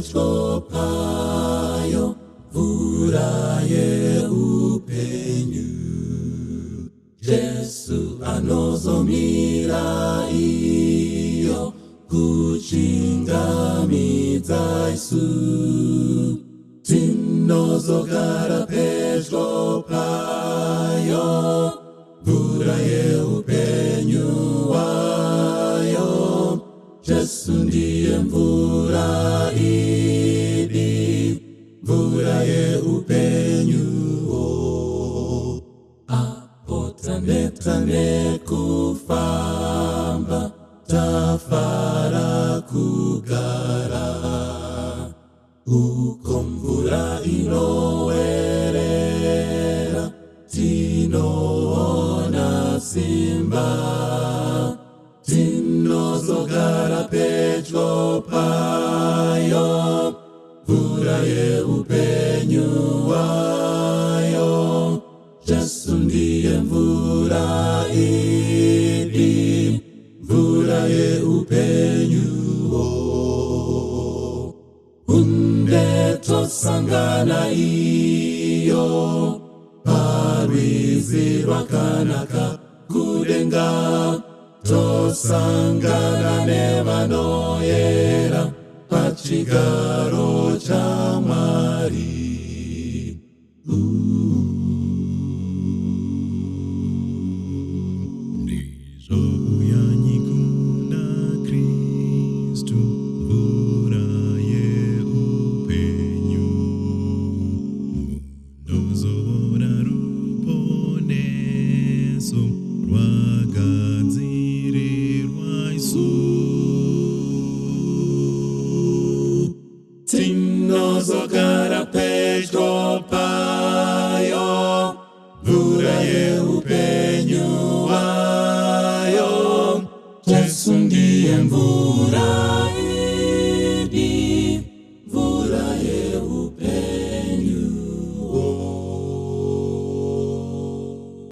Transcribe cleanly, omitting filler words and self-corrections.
pedyo payo, mvura yeupenyu. Jesu anozomira iyo kuchingamidza isu. Tinozogara pedyo payo, mvura yeupenyu wayo. Jesu ndiye mvura idi, mvura yeupenyuo. Apo tanetane kufamba, tafara kugara. Uko mvura inowerera, tinoona simba. Tinozogara pedyo payo, mvura yeupenyu wayo. Jesu ndiye mvura idi, mvura yeupenyuo. Unde tosangana iyo, parwizi rwakanaka kudenga. Tosangana nevanoyera pachigaro cha Mwari. Ndizouya nyikuna Kristu, mvura yeupenyu. Munozora ruponeso rwagadzirirwa isu. Tinozogara pedyo payo, mvura yeupenyu wayo. Jesu ndiye mvura